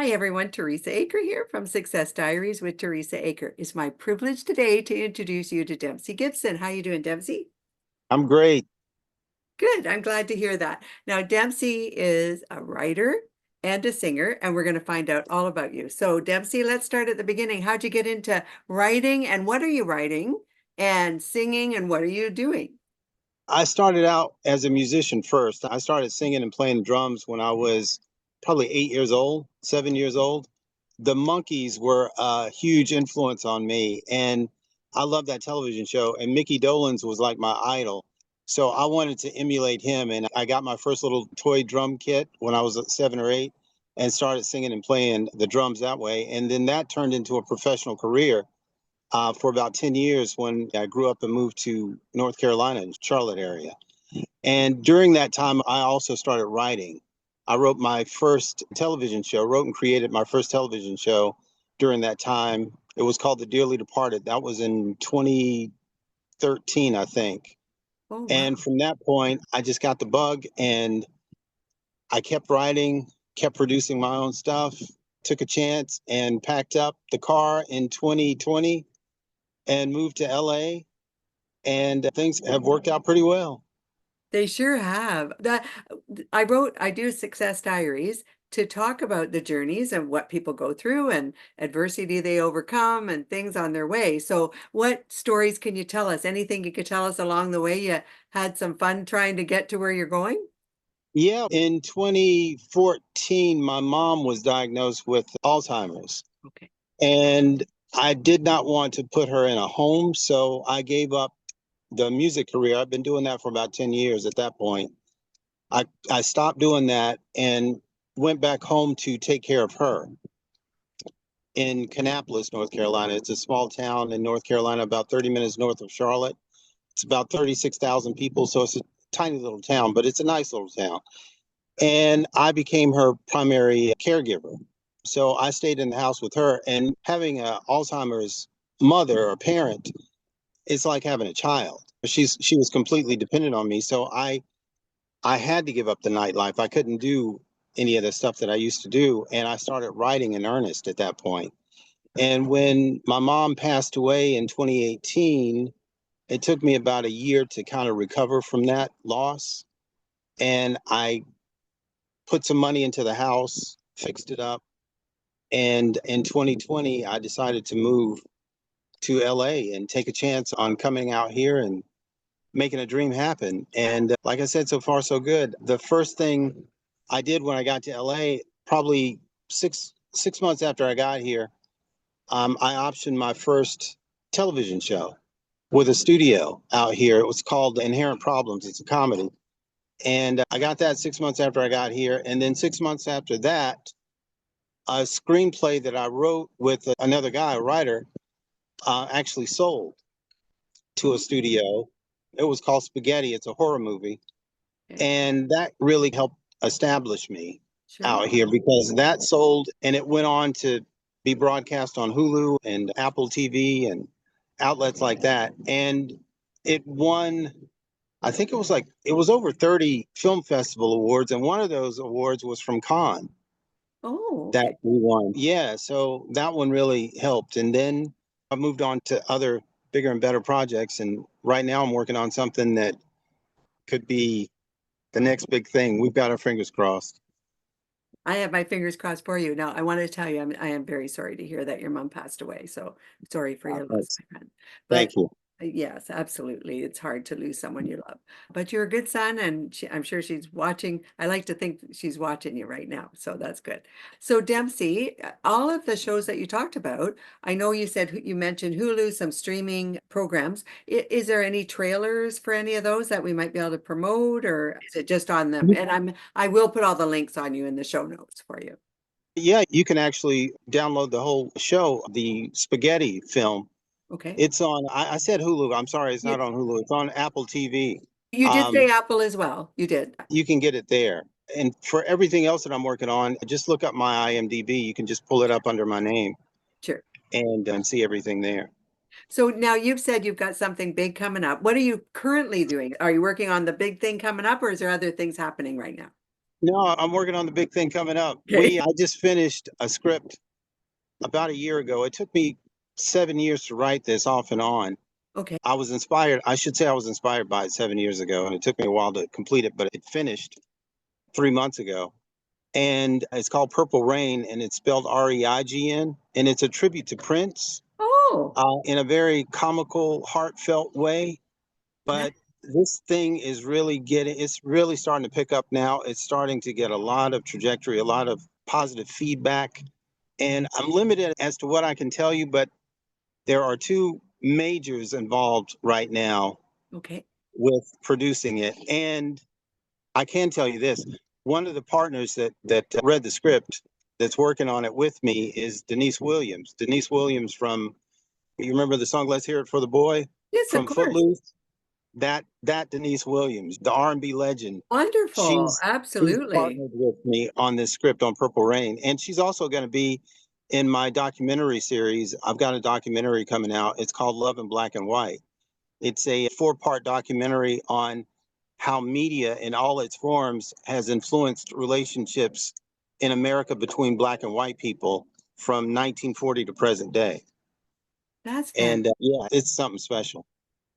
Hi everyone, Teresa Aker here from Success Diaries with Teresa Aker. It's my privilege today to introduce you to Dempsey Gibson. How you doing, Dempsey? I'm great. Good, I'm glad to hear that. Now, Dempsey is a writer and a singer, and we're going to find out all about you. So, Dempsey, let's start at the beginning. How'd you get into writing, and what are you writing? And singing, and what are you doing? I started out as a musician first. I started singing and playing drums when I was probably 8 years old, 7 years old. The Monkees were a huge influence on me, and I love that television show. And Micky Dolenz was like my idol. So I wanted to emulate him, and I got my first little toy drum kit when I was 7 or 8 and started singing and playing the drums that way. And then that turned into a professional career for about 10 years when I grew up and moved to North Carolina in Charlotte area. And during that time, I also started writing. I wrote my first television show, wrote and created my first television show during that time. It was called The Dearly Departed. That was in 2013, I think. Oh, wow. And from that point, I just got the bug and I kept writing, kept producing my own stuff, took a chance and packed up the car in 2020 and moved to LA, and things have worked out pretty well. They sure have. I do Success Diaries to talk about the journeys and what people go through and adversity they overcome and things on their way. So what stories can you tell us? Anything you could tell us along the way? You had some fun trying to get to where you're going? Yeah, in 2014, my mom was diagnosed with Alzheimer's, Okay. and I did not want to put her in a home, so I gave up the music career. I've been doing that for about 10 years at that point. I stopped doing that and went back home to take care of her in Kannapolis, North Carolina. It's a small town in North Carolina, about 30 minutes north of Charlotte. It's about 36,000 people, so it's a tiny little town, but it's a nice little town. And I became her primary caregiver. So I stayed in the house with her, and having a Alzheimer's mother or parent, it's like having a child. She was completely dependent on me, so I had to give up the nightlife. I couldn't do any of the stuff that I used to do, and I started writing in earnest at that point. And when my mom passed away in 2018, it took me about a year to kind of recover from that loss. And I put some money into the house, fixed it up. And in 2020, I decided to move to LA and take a chance on coming out here and making a dream happen. And like I said, so far, so good. The first thing I did when I got to LA, probably six months after I got here, I optioned my first television show with a studio out here. It was called Inherent Problems. It's a comedy. And I got that 6 months after I got here. And then 6 months after that, a screenplay that I wrote with another guy, a writer, actually sold to a studio. It was called Spaghetti. It's a horror movie. Okay. And that really helped establish me Sure. out here because that sold and it went on to be broadcast on Hulu and Apple TV and outlets like that. And it won, I think it was over 30 film festival awards. And one of those awards was from Cannes Oh, that okay. we won. Yeah. So that one really helped. And then I moved on to other bigger and better projects. And right now I'm working on something that could be the next big thing. We've got our fingers crossed. I have my fingers crossed for you. Now, I want to tell you, I am very sorry to hear that your mom passed away. So sorry for your loss, Thanks. my friend. But Thank you. yes, absolutely. It's hard to lose someone you love. But you're a good son, and I'm sure she's watching. I like to think she's watching you right now. So that's good. So, Dempsey, all of the shows that you talked about, I know you said you mentioned Hulu, some streaming programs. Is there any trailers for any of those that we might be able to promote, or is it just on them? And I will put all the links on you in the show notes for you. Yeah, you can actually download the whole show, the spaghetti film. Okay. It's on, I said Hulu. I'm sorry, it's You, not on Hulu. It's on Apple TV. you did say Um, Apple as well. You did. you can get it there. And for everything else that I'm working on, just look up my IMDb. You can just pull it up under my name Sure. and see everything there. So now you've said you've got something big coming up. What are you currently doing? Are you working on the big thing coming up, or is there other things happening right now? No, I'm working on the big thing coming up. Okay. I just finished a script about a year ago. It took me 7 years to write this off and on. Okay. I was inspired. I should say I was inspired by it 7 years ago, and it took me a while to complete it, but it finished 3 months ago. And it's called Purple Rain, and it's spelled Reign, and it's a tribute to Prince Oh, in a very comical, heartfelt way. that, But this thing is really it's really starting to pick up now. It's starting to get a lot of trajectory, a lot of positive feedback. And I'm limited as to what I can tell you, but there are two majors involved right now okay. with producing it. And I can tell you this, one of the partners that read the script that's working on it with me is Denise Williams. Denise Williams from, you remember the song Let's Hear It for the Boy Yes, of from course. Footloose? That Denise Williams, the R&B legend, Wonderful. she's Absolutely. partnered with me on this script on Purple Rain, and she's also going to be in my documentary series. I've got a documentary coming out. It's called Love in Black and White. It's a 4-part documentary on how media in all its forms has influenced relationships in America between black and white people from 1940 to present day. That's And fantastic. yeah, it's something special.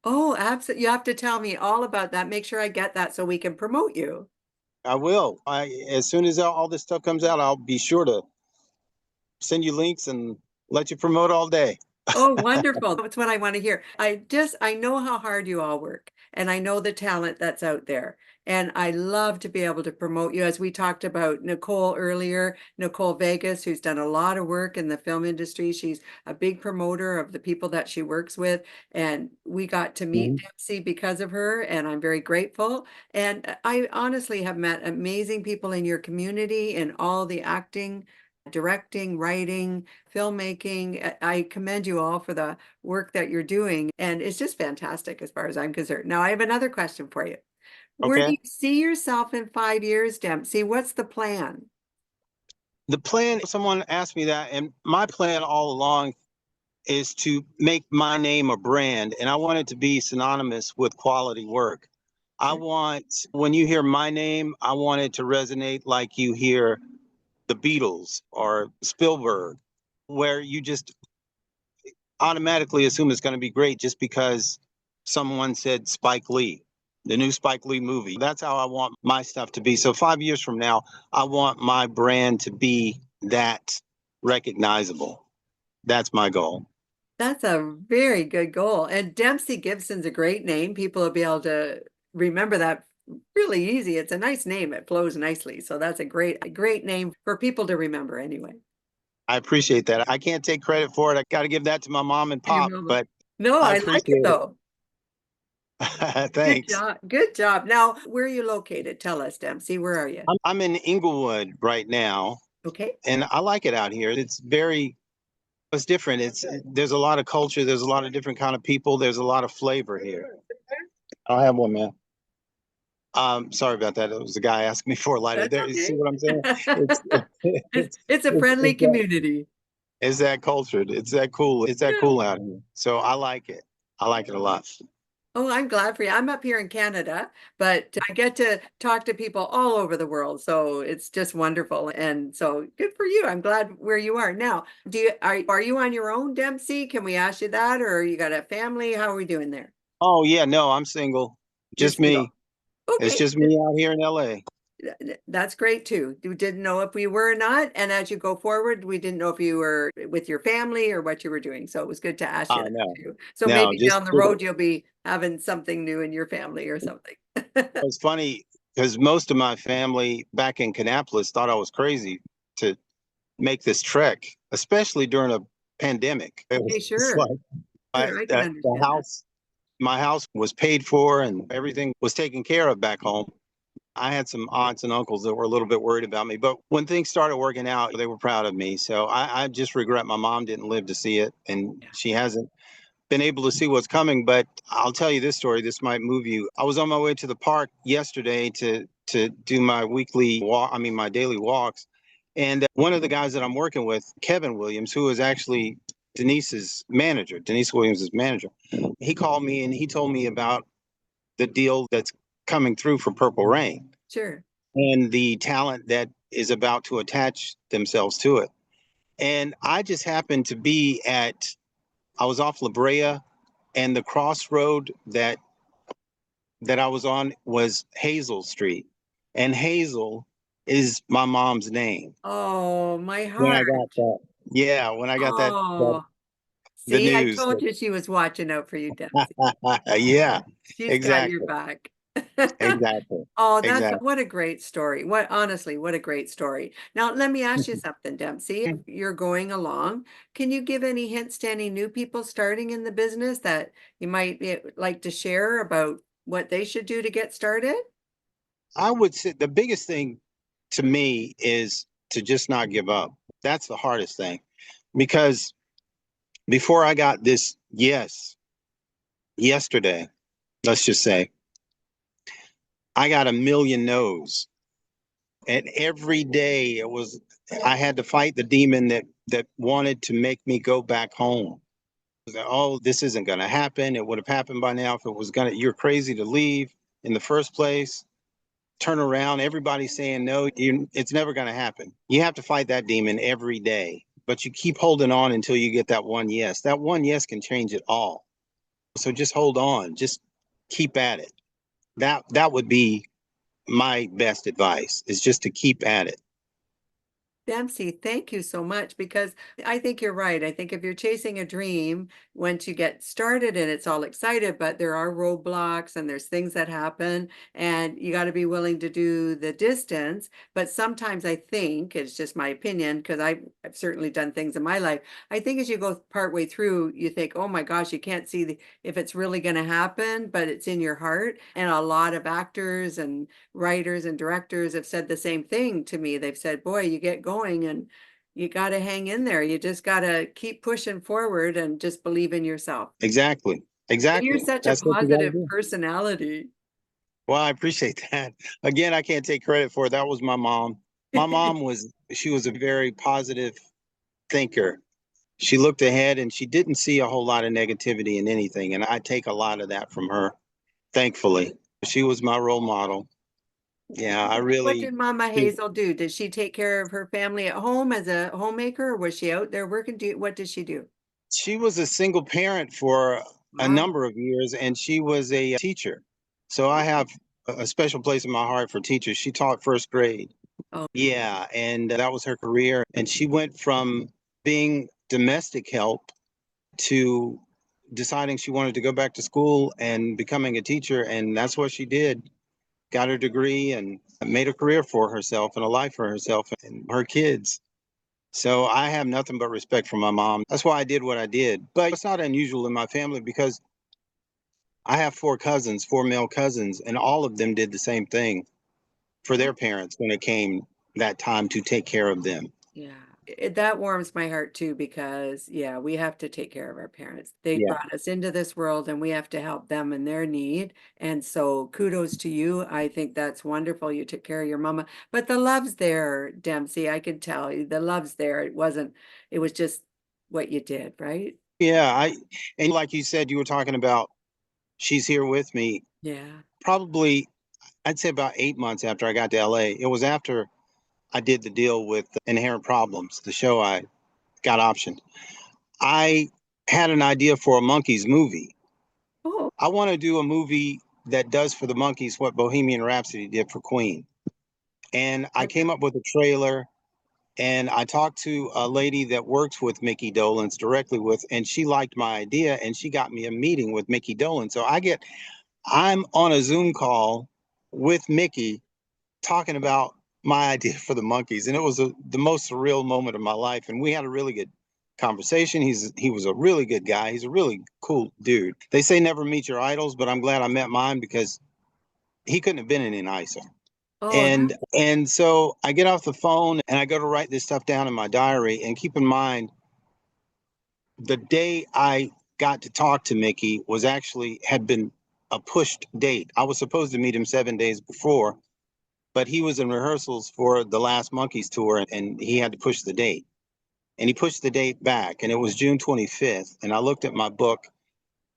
Oh, absolutely. You have to tell me all about that. Make sure I get that so we can promote you. I will. As soon as all this stuff comes out, I'll be sure to send you links and let you promote all day. Oh, wonderful. That's what I want to hear. I know how hard you all work, and I know the talent that's out there. And I love to be able to promote you. As we talked about Nicole earlier, Nicole Vegas, who's done a lot of work in the film industry. She's a big promoter of the people that she works with. And we got to meet Mhm. Dempsey because of her, and I'm very grateful. And I honestly have met amazing people in your community in all the acting, directing, writing, filmmaking. I commend you all for the work that you're doing. And it's just fantastic as far as I'm concerned. Now, I have another question for you. Where do Okay. you see yourself in 5 years, Dempsey? What's the plan? The plan, someone asked me that, and my plan all along is to make my name a brand, and I want it to be synonymous with quality work. I Sure. want, when you hear my name, I want it to resonate like you hear the Beatles or Spielberg, where you just automatically assume it's going to be great just because someone said Spike Lee, the new Spike Lee movie. That's how I want my stuff to be. So 5 years from now, I want my brand to be that recognizable. That's my goal. That's a very good goal. And Dempsey Gibson's a great name. People will be able to remember that really easy. It's a nice name. It flows nicely. So that's a great name for people to remember anyway. I appreciate that. I can't take credit for it. I got to give that to my mom and Your pop, mama. but No, I I like it appreciate though. it. Good Thanks. job. Good job. Now, where are you located? Tell us, Dempsey. Where are you? I'm in Inglewood right now, Okay. and I like it out here. It's different. There's a lot of culture. There's a lot of different kind of people. There's a lot of flavor here. I'll have one, man. Sorry about that. It was a guy asking me for a lighter. That's There, you see okay. what I'm saying? It's It's a friendly community. it's that cultured. It's that cool. It's that Yeah. cool out here. So I like it. I like it a lot. Oh, I'm glad for you. I'm up here in Canada, but I get to talk to people all over the world. So it's just wonderful. And so good for you. I'm glad where you are. Now, are you on your own, Dempsey? Can we ask you that? Or you got a family? How are we doing there? Oh yeah, no, I'm single. You're Just single. me. It's Okay. just me out here in LA. That's great too. We didn't know if we were or not. And as you go forward, we didn't know if you were with your family or what you were doing. So it was good to ask you Oh that no, too. So no, maybe just down the road, you'll be having something new in your family or something. it's funny because most of my family back in Kannapolis thought I was crazy to make this trek, especially during a pandemic. Okay, It's sure. like Sure, I can the understand that. house, my house was paid for and everything was taken care of back home. I had some aunts and uncles that were a little bit worried about me, but when things started working out, they were proud of me. So I just regret my mom didn't live to see it, and Yeah, she hasn't been able to see what's coming. But I'll tell you this story. This might move you. I was on my way to the park yesterday to do my weekly walk. I mean, my daily walks, and one of the guys that I'm working with, Kevin Williams, who is actually Denise's manager, Denise Williams's manager, he called me and he told me about the deal that's coming through for Purple Rain. sure. and the talent that is about to attach themselves to it. And I just happened to be I was off La Brea, and the crossroad that I was on was Hazel Street. And Hazel is my mom's name. Oh, my When I heart. got that, yeah, when I got Oh, the see, I news. told you she was watching out for you, Dempsey. Yeah, She's got your exactly. back. Exactly. Oh, that's Exactly. what a great story. Honestly, what a great story. Now, let me ask you something, Dempsey. You're going along. Can you give any hints to any new people starting in the business that you might like to share about what they should do to get started? I would say the biggest thing to me is to just not give up. That's the hardest thing because before I got this yes yesterday, let's just say, I got a million no's. And every day I had to fight the demon that wanted to make me go back home. Oh, this isn't going to happen. It would have happened by now if it was going to, you're crazy to leave in the first place. Turn around. Everybody's saying no, it's never going to happen. You have to fight that demon every day, but you keep holding on until you get that one yes. That one yes can change it all. So just hold on. Just keep at it. That would be my best advice is just to keep at it. Dempsey, thank you so much because I think you're right. I think if you're chasing a dream, once you get started and it's all excited, but there are roadblocks and there's things that happen, and you got to be willing to do the distance. But sometimes I think it's just my opinion because I've certainly done things in my life. I think as you go partway through, you think, oh my gosh, you can't see if it's really going to happen, but it's in your heart. And a lot of actors and writers and directors have said the same thing to me. They've said, boy, you get going and you got to hang in there. You just got to keep pushing forward and just believe in yourself. Exactly. And you're Exactly. such a That's what you got to positive do. personality. Well, I appreciate that. Again, I can't take credit for it. That was my mom. My mom she was a very positive thinker. She looked ahead and she didn't see a whole lot of negativity in anything. And I take a lot of that from her, thankfully. She was my role model. Yeah, I What really, did Mama she, Hazel do? Did she take care of her family at home as a homemaker, or was she out there working? What did she do? she was a single parent for a Wow. number of years and she was a teacher. So I have a special place in my heart for teachers. She taught first grade. Oh, Yeah, and that was her career. And she went from being domestic help to deciding she wanted to go back to school and becoming a teacher. And that's what she did. Got her degree and made a career for herself and a life for herself and her kids. So I have nothing but respect for my mom. That's why I did what I did. But it's not unusual in my family because I have four male cousins, and all of them did the same thing for their parents when it came that time to take care of them. yeah, that warms my heart too because yeah, we have to take care of our parents. They Yeah. brought us into this world and we have to help them in their need. And so kudos to you. I think that's wonderful. You took care of your mama. But the love's there, Dempsey. I could tell you the love's there. It was just what you did, right? Yeah, and like you said, you were talking about she's here with me. Yeah. Probably, I'd say about 8 months after I got to LA. It was after I did the deal with Inherent Problems, the show I got optioned. I had an idea for a Monkees movie. Oh, I want to do a movie that does for the Monkees what Bohemian Rhapsody did for Queen. And I like came that. up with a trailer and I talked to a lady that works with Micky Dolenz directly with, and she liked my idea and she got me a meeting with Micky Dolenz. So I'm on a Zoom call with Micky talking about my idea for the Monkees, and it was the most surreal moment of my life. And we had a really good conversation. He was a really good guy. He's a really cool dude. They say never meet your idols, but I'm glad I met mine because he couldn't have been any nicer. Oh, And so I get off the phone and I go to write this stuff down in my diary. And keep in mind, the day I got to talk to Micky was actually had been a pushed date. I was supposed to meet him 7 days before, but he was in rehearsals for the last Monkees tour and he had to push the date. And he pushed the date back and it was June 25th. And I looked at my book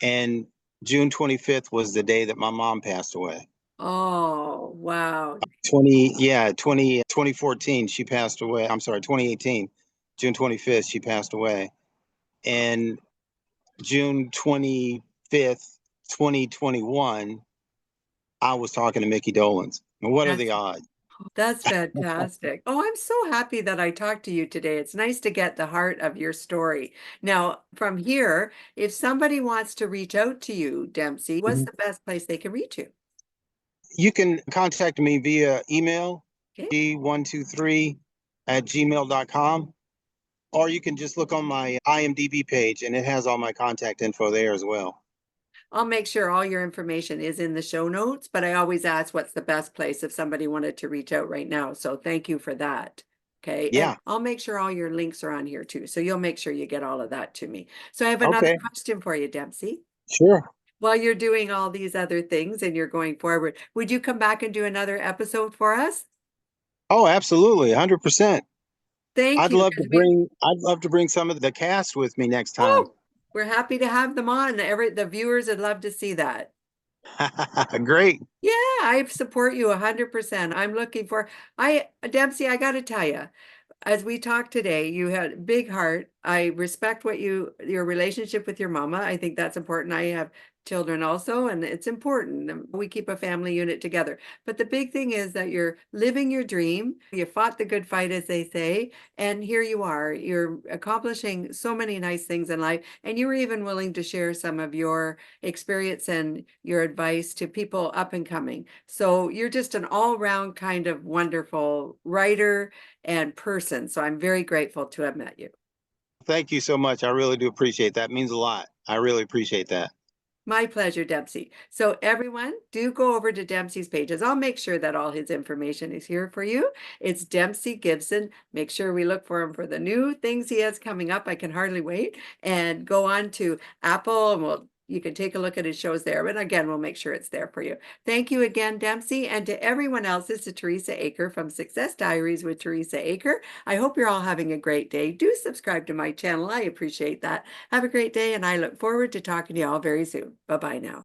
and June 25th was the day that my mom passed away. Oh, wow. 2014, she passed away. I'm sorry, 2018, June 25th, she passed away. And June 25th, 2021, I was talking to Micky Dolenz. And what are the That's odds? That's fantastic. Oh, I'm so happy that I talked to you today. It's nice to get the heart of your story. Now, from here, if somebody wants to reach out to you, Dempsey, what's Mhm. the best place they can reach you? You can contact me via email, Okay. g123@gmail.com, or you can just look on my IMDb page and it has all my contact info there as well. I'll make sure all your information is in the show notes, but I always ask what's the best place if somebody wanted to reach out right now. So thank you for that. Okay. And Yeah. I'll make sure all your links are on here too. So you'll make sure you get all of that to me. So I have another Okay. question for you, Dempsey. Sure. While you're doing all these other things and you're going forward, would you come back and do another episode for us? Oh, absolutely. 100%. Thank I'd you. love to Because we, bring I'd love to bring some of the cast with me next time. oh, we're happy to have them on. The viewers would love to see that. Great. Yeah, I support you 100%. I'm looking for, Dempsey, I got to tell you, as we talked today, you had a big heart. I respect your relationship with your mama. I think that's important. I have children also, and it's important. We keep a family unit together. But the big thing is that you're living your dream. You fought the good fight, as they say, and here you are. You're accomplishing so many nice things in life, and you were even willing to share some of your experience and your advice to people up and coming. So you're just an all-round kind of wonderful writer and person. So I'm very grateful to have met you. Thank you so much. I really do appreciate that. It means a lot. I really appreciate that. My pleasure, Dempsey. So everyone, do go over to Dempsey's pages. I'll make sure that all his information is here for you. It's Dempsey Gibson. Make sure we look for him for the new things he has coming up. I can hardly wait. And go on to Apple and you can take a look at his shows there. But again, we'll make sure it's there for you. Thank you again, Dempsey. And to everyone else, this is Teresa Aker from Success Diaries with Teresa Aker. I hope you're all having a great day. Do subscribe to my channel. I appreciate that. Have a great day, and I look forward to talking to you all very soon. Bye-bye now.